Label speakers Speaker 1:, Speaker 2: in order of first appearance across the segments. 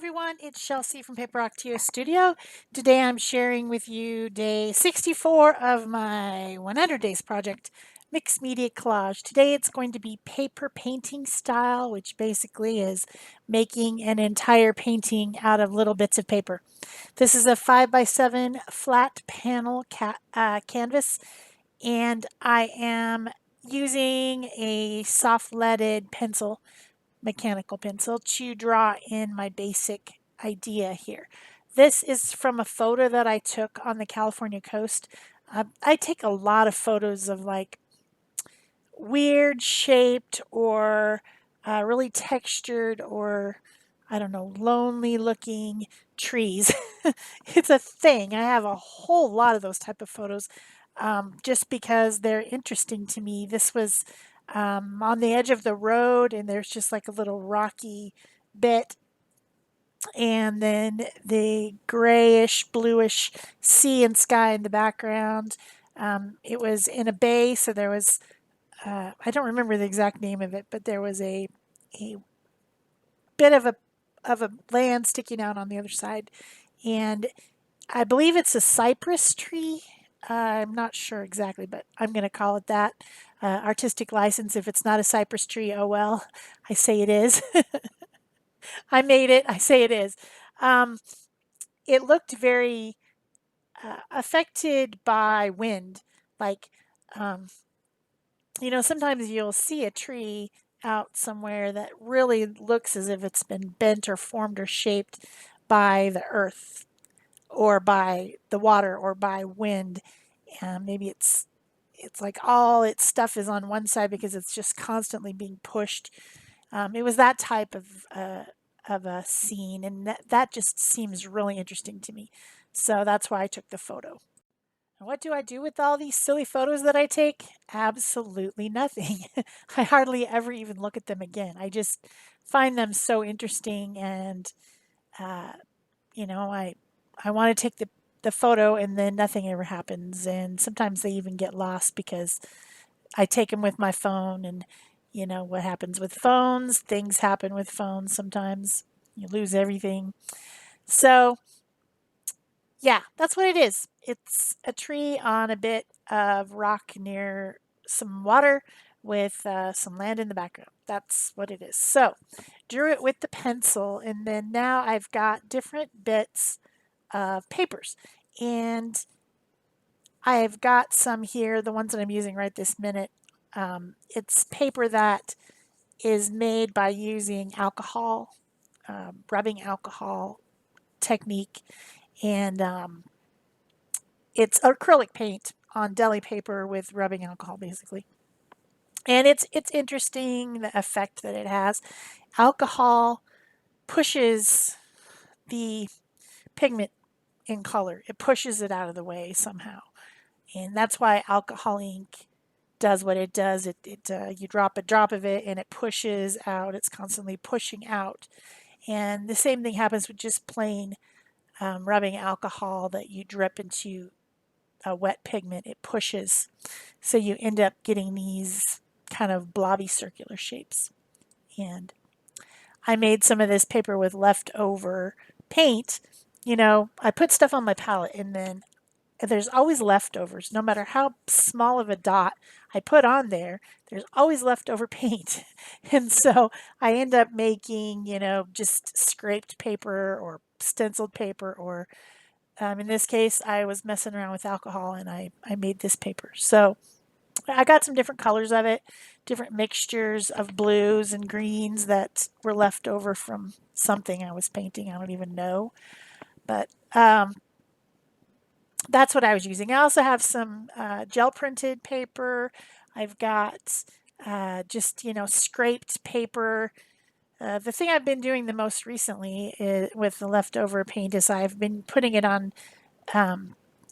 Speaker 1: everyone, it's Shel C from PaperOcotilloStudio. Today I'm sharing with you day 64 of my 100 days project, Mixed Media Collage. Today it's going to be paper painting style, which basically is making an entire painting out of little bits of paper. This is a 5x7 flat panel canvas, and I am using a soft leaded pencil, mechanical pencil, to draw in my basic idea here. This is from a photo that I took on the California coast. I take a lot of photos of like weird shaped or really textured or I don't know, lonely looking trees. It's a thing. I have a whole lot of those type of photos just because they're interesting to me. This was on the edge of the road, and there's just like a little rocky bit, and then the grayish, bluish sea and sky in the background. It was in a bay, so there was, I don't remember the exact name of it, but there was a bit of a land sticking out on the other side, and I believe it's a cypress tree. I'm not sure exactly, but I'm going to call it that. Artistic license. If it's not a cypress tree, oh well. I say it is. I made it. I say it is. Um, it looked very affected by wind. Like, um, sometimes you'll see a tree out somewhere that really looks as if it's been bent or formed or shaped by the earth or by the water or by wind. Maybe it's like all its stuff is on one side because it's just constantly being pushed. It was that type of a scene, and that just seems really interesting to me. So that's why I took the photo. And what do I do with all these silly photos that I take? Absolutely nothing. I hardly ever even look at them again. I just find them so interesting, and uh, you know, I I want to take the photo and then nothing ever happens, and sometimes they even get lost because I take them with my phone, and what happens with phones, things happen with phones sometimes. You lose everything. So, yeah, that's what it is. It's a tree on a bit of rock near some water with some land in the background. That's what it is. So, drew it with the pencil, and then now I've got different bits of papers. And I've got some here, the ones that I'm using right this minute. It's paper that is made by using alcohol, rubbing alcohol technique, and it's acrylic paint on deli paper with rubbing alcohol, basically. And it's interesting the effect that it has. Alcohol pushes the pigment in color. It pushes it out of the way somehow. And that's why alcohol ink does what it does. You drop a drop of it and it pushes out. It's constantly pushing out. And the same thing happens with just plain rubbing alcohol that you drip into a wet pigment. It pushes. So you end up getting these kind of blobby circular shapes. And I made some of this paper with leftover paint. I put stuff on my palette, and then there's always leftovers. No matter how small of a dot I put on there, there's always leftover paint. And so I end up making, just scraped paper or stenciled paper, or in this case, I was messing around with alcohol and I made this paper. So I got some different colors of it, different mixtures of blues and greens that were left over from something I was painting. I don't even know. But that's what I was using. I also have some gel printed paper. I've got just, scraped paper. The thing I've been doing the most recently with the leftover paint is I've been putting it on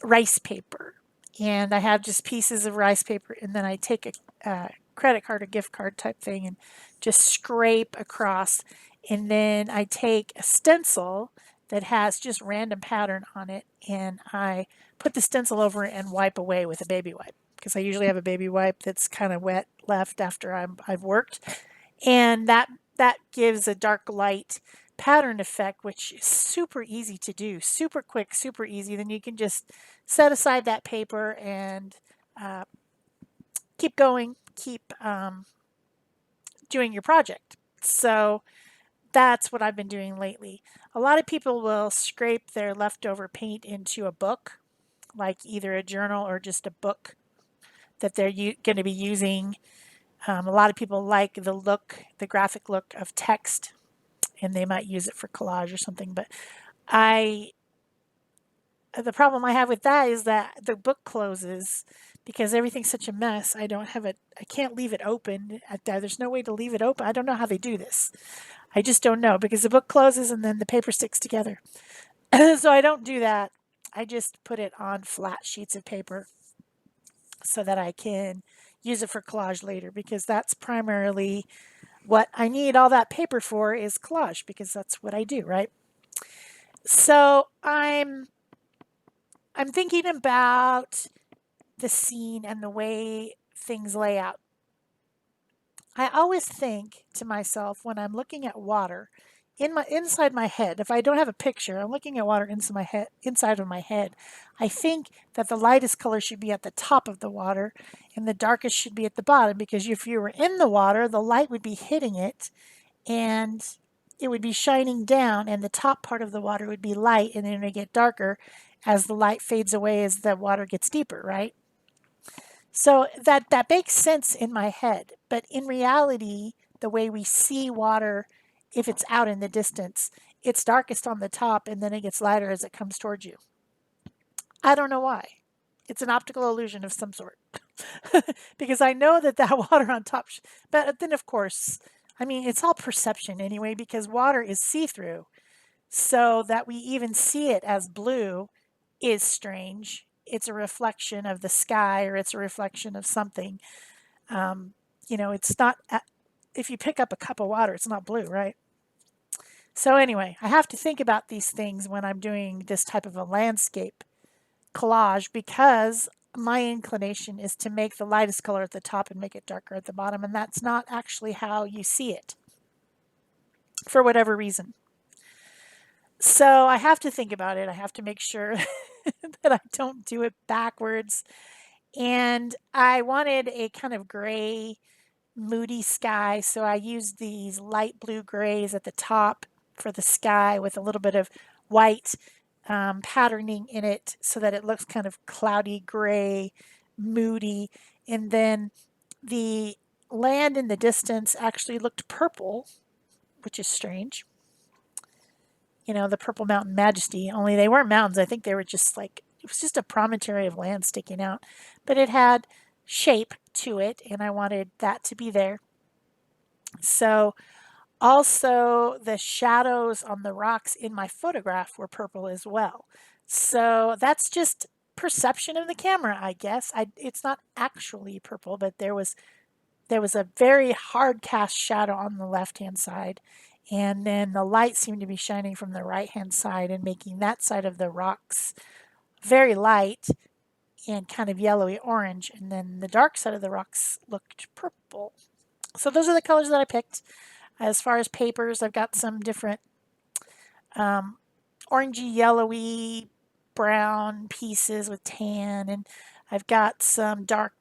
Speaker 1: rice paper. And I have just pieces of rice paper, and then I take a credit card or gift card type thing and just scrape across. And then I take a stencil that has just random pattern on it, and I put the stencil over it and wipe away with a baby wipe, because I usually have a baby wipe that's kind of wet left after I've worked, and that gives a dark light pattern effect, which is super easy to do, super quick, super easy. Then you can just set aside that paper and uh, keep going, keep doing your project. So that's what I've been doing lately. A lot of people will scrape their leftover paint into a book, like either a journal or just a book that they're going to be using. A lot of people like the look, the graphic look of text, and they might use it for collage or something. But I, the problem I have with that is that the book closes because everything's such a mess. I don't have it. I can't leave it open. There's no way to leave it open. I don't know how they do this. I just don't know because the book closes and then the paper sticks together. So I don't do that. I just put it on flat sheets of paper so that I can use it for collage later because that's primarily what I need all that paper for is collage because that's what I do, right? So I'm thinking about the scene and the way things lay out. I always think to myself when I'm looking at water inside my head, if I don't have a picture, I'm looking at water inside of my head. I think that the lightest color should be at the top of the water and the darkest should be at the bottom because if you were in the water, the light would be hitting it and it would be shining down and the top part of the water would be light and then it would get darker as the light fades away as the water gets deeper, right? So that makes sense in my head, but in reality, the way we see water, if it's out in the distance, it's darkest on the top and then it gets lighter as it comes towards you. I don't know why. It's an optical illusion of some sort. Because I know that water on top, but then of course, I mean, it's all perception anyway, because water is see-through. So that we even see it as blue is strange. It's a reflection of the sky or it's a reflection of something. It's not, if you pick up a cup of water, it's not blue, right? So anyway, I have to think about these things when I'm doing this type of a landscape collage because my inclination is to make the lightest color at the top and make it darker at the bottom, and that's not actually how you see it for whatever reason. So I have to think about it. I have to make sure that I don't do it backwards. And I wanted a kind of gray, moody sky, so I used these light blue grays at the top for the sky with a little bit of white patterning in it so that it looks kind of cloudy, gray, moody. And then the land in the distance actually looked purple, which is strange. The Purple Mountain Majesty, only they weren't mountains. I think they were just like, it was just a promontory of land sticking out. But it had shape to it, and I wanted that to be there. So also the shadows on the rocks in my photograph were purple as well. So that's just perception of the camera, I guess. It's not actually purple, but there was a very hard cast shadow on the left-hand side. And then the light seemed to be shining from the right-hand side and making that side of the rocks very light and kind of yellowy orange. And then the dark side of the rocks looked purple. So those are the colors that I picked. As far as papers, I've got some different orangey, yellowy, brown pieces with tan. And I've got some dark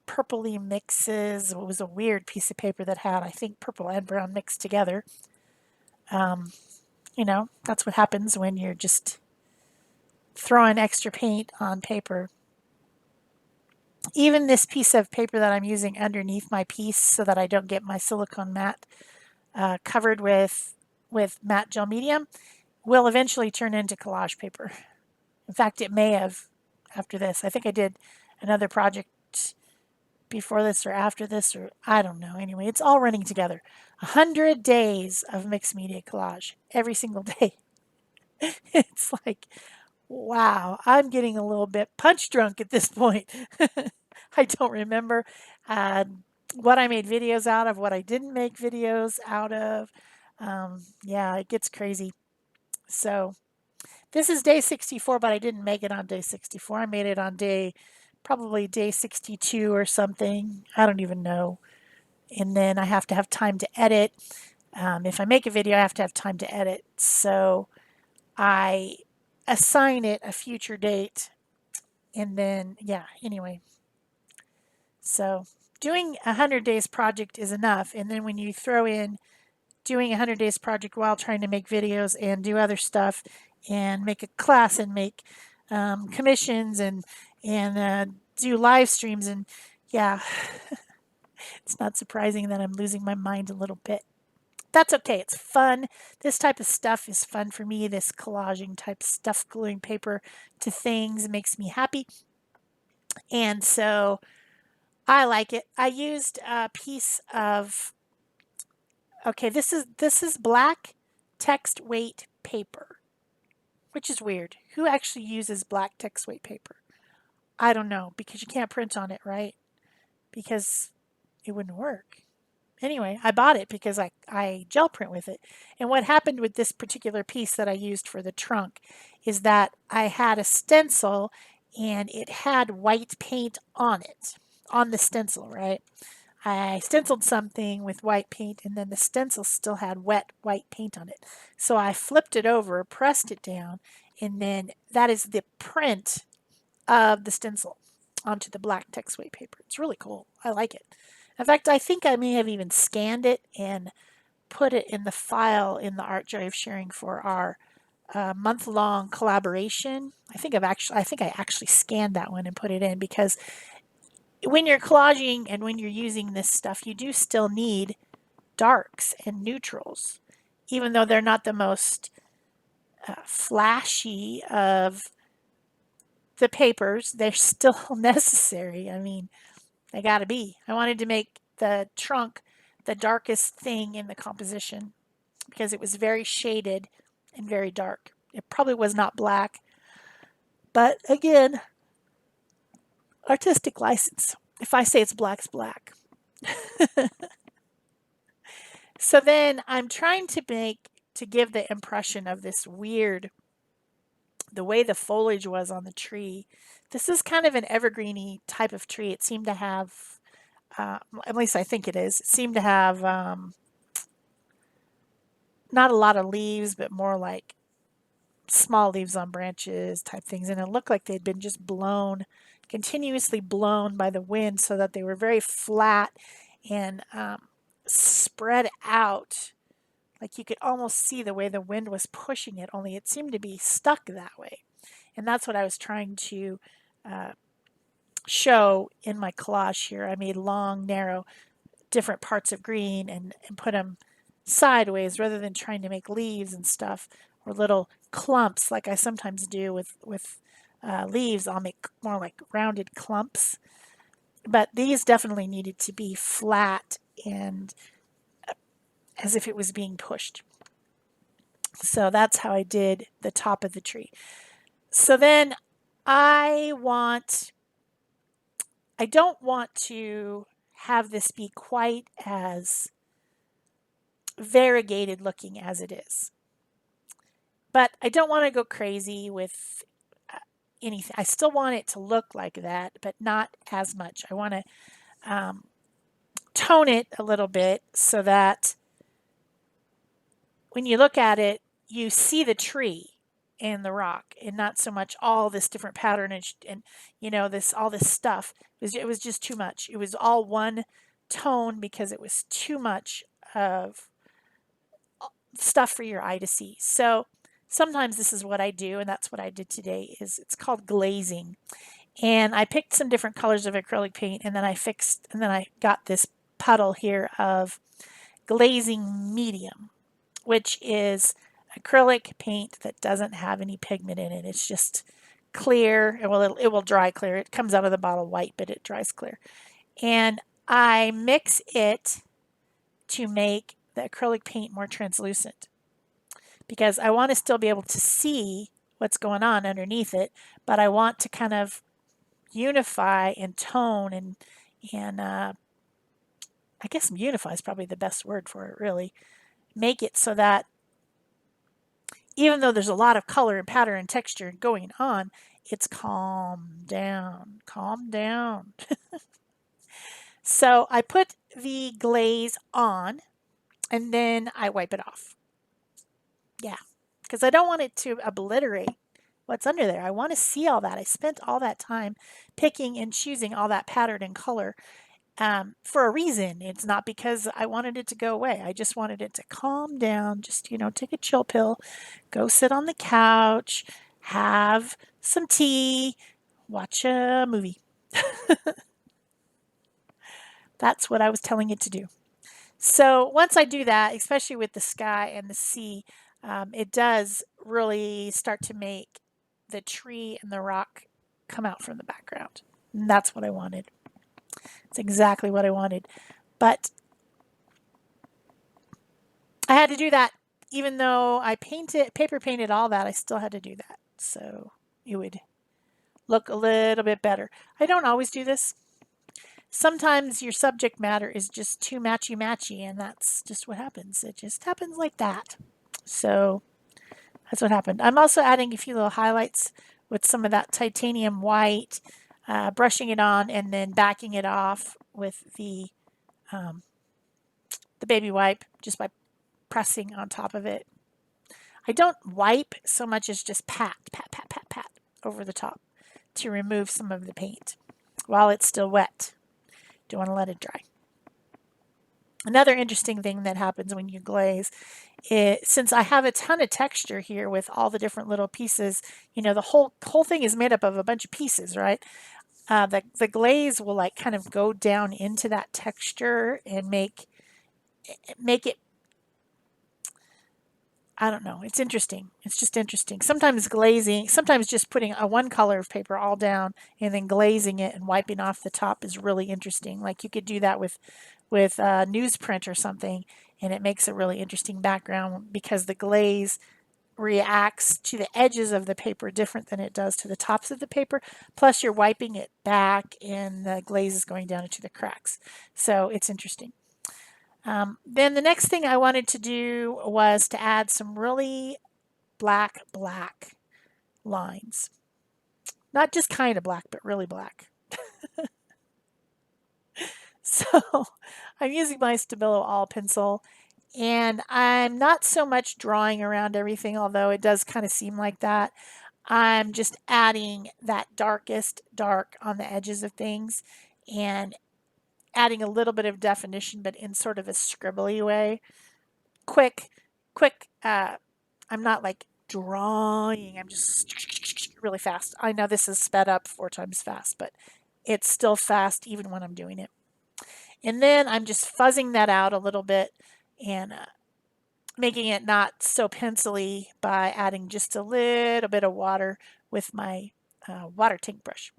Speaker 1: purpley mixes. It was a weird piece of paper that had, I think, purple and brown mixed together. That's what happens when you're just throwing extra paint on paper. Even this piece of paper that I'm using underneath my piece so that I don't get my silicone mat covered with matte gel medium will eventually turn into collage paper. In fact, it may have after this. I think I did another project before this or after this, or I don't know. Anyway, it's all running together. 100 days of mixed media collage every single day. It's like, wow, I'm getting a little bit punch drunk at this point. I don't remember what I made videos out of, what I didn't make videos out of. Yeah, it gets crazy. So this is day 64, but I didn't make it on day 64. I made it on probably day 62 or something. I don't even know. And then I have to have time to edit. If I make a video, I have to have time to edit. So I assign it a future date. And then, yeah, anyway. So doing a 100 days project is enough. And then when you throw in doing a 100 days project while trying to make videos and do other stuff and make a class and make commissions and do live streams, and yeah, it's not surprising that I'm losing my mind a little bit. That's okay. It's fun. This type of stuff is fun for me. This collaging type stuff, gluing paper to things makes me happy. And so I like it. I used a piece of, okay, this is black text weight paper, which is weird. Who actually uses black text weight paper? I don't know, because you can't print on it, right? Because it wouldn't work. Anyway, I bought it because I gel print with it. And what happened with this particular piece that I used for the trunk is that I had a stencil and it had white paint on it, on the stencil, right? I stenciled something with white paint and then the stencil still had wet white paint on it. So I flipped it over, pressed it down, and then that is the print of the stencil onto the black text weight paper. It's really cool. I like it. In fact, I think I may have even scanned it and put it in the file in the art drive sharing for our month-long collaboration. I think I actually scanned that one and put it in, because when you're collaging and when you're using this stuff, you do still need darks and neutrals, even though they're not the most flashy of the papers. They're still necessary. I mean, they gotta be. I wanted to make the trunk the darkest thing in the composition because it was very shaded and very dark. It probably was not black, but again, artistic license. If I say it's black, it's black. So then I'm trying to give the impression of this weird, the way the foliage was on the tree. This is kind of an evergreeny type of tree. It seemed to have, at least I think it is, it seemed to have not a lot of leaves, but more like small leaves on branches type things. And it looked like they'd been just blown, continuously blown by the wind, so that they were very flat and spread out. Like you could almost see the way the wind was pushing it, only it seemed to be stuck that way. And that's what I was trying to show in my collage here. I made long, narrow, different parts of green and put them sideways rather than trying to make leaves and stuff or little clumps like I sometimes do with leaves. I'll make more like rounded clumps. But these definitely needed to be flat and as if it was being pushed. So that's how I did the top of the tree. So then I don't want to have this be quite as variegated looking as it is. But I don't want to go crazy with anything. I still want it to look like that, but not as much. I want to tone it a little bit so that when you look at it, you see the tree and the rock and not so much all this different patternage and you know all this stuff. It was just too much. It was all one tone because it was too much of stuff for your eye to see. So sometimes this is what I do, and that's what I did today. It's called glazing. And I picked some different colors of acrylic paint, and then I got this puddle here of glazing medium, which is acrylic paint that doesn't have any pigment in it. It's just clear. Well, it will dry clear. It comes out of the bottle white, but it dries clear. And I mix it to make the acrylic paint more translucent because I want to still be able to see what's going on underneath it, but I want to kind of unify and tone and I guess unify is probably the best word for it, really. Make it so that even though there's a lot of color and pattern and texture going on, it's calm down, calm down. So I put the glaze on and then I wipe it off. Yeah, because I don't want it to obliterate what's under there. I want to see all that. I spent all that time picking and choosing all that pattern and color for a reason. It's not because I wanted it to go away. I just wanted it to calm down, just, take a chill pill, go sit on the couch, have some tea, watch a movie. That's what I was telling it to do. So once I do that, especially with the sky and the sea, it does really start to make the tree and the rock come out from the background. And that's what I wanted. It's exactly what I wanted. But I had to do that. Even though I paper painted all that, I still had to do that. So it would look a little bit better. I don't always do this. Sometimes your subject matter is just too matchy-matchy, and that's just what happens. It just happens like that. So that's what happened. I'm also adding a few little highlights with some of that titanium white, brushing it on, and then backing it off with the baby wipe just by pressing on top of it. I don't wipe so much as just pat, pat, pat, pat, pat over the top to remove some of the paint while it's still wet. Don't want to let it dry. Another interesting thing that happens when you glaze is, since I have a ton of texture here with all the different little pieces, the whole thing is made up of a bunch of pieces, right? The glaze will like kind of go down into that texture and make it, I don't know. It's interesting. It's just interesting. Sometimes just putting a one color of paper all down and then glazing it and wiping off the top is really interesting. Like you could do that with newsprint or something, and it makes a really interesting background because the glaze reacts to the edges of the paper different than it does to the tops of the paper. Plus, you're wiping it back, and the glaze is going down into the cracks. So it's interesting. Then the next thing I wanted to do was to add some really black lines. Not just kind of black, but really black. So I'm using my Stabilo All pencil, and I'm not so much drawing around everything, although it does kind of seem like that. I'm just adding that darkest dark on the edges of things and adding a little bit of definition, but in sort of a scribbly way. Quick, I'm not like drawing, I'm just really fast. I know this is sped up 4 times fast, but it's still fast even when I'm doing it. And then I'm just fuzzing that out a little bit and making it not so pencily by adding just a little bit of water with my water tank brush.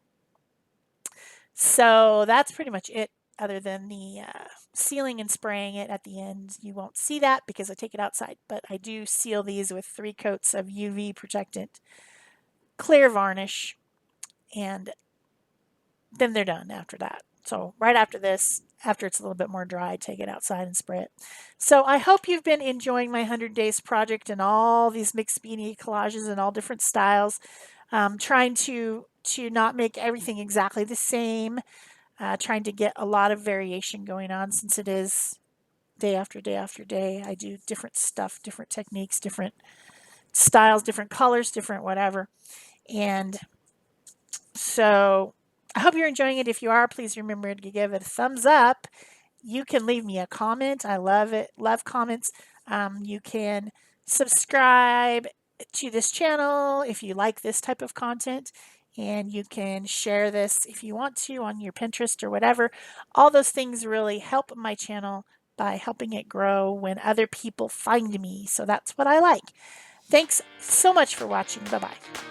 Speaker 1: So that's pretty much it, other than the sealing and spraying it at the end. You won't see that because I take it outside, but I do seal these with 3 coats of UV protectant, clear varnish, and then they're done after that. So right after this, after it's a little bit more dry, take it outside and spray it. So I hope you've been enjoying my 100 Days project and all these mixed media collages in all different styles. Trying to not make everything exactly the same. Trying to get a lot of variation going on since it is day after day after day. I do different stuff, different techniques, different styles, different colors, different whatever. And so I hope you're enjoying it. If you are, please remember to give it a thumbs up. You can leave me a comment. I love it. Love comments. You can subscribe to this channel if you like this type of content. And you can share this if you want to on your Pinterest or whatever. All those things really help my channel by helping it grow when other people find me. So that's what I like. Thanks so much for watching. Bye-bye.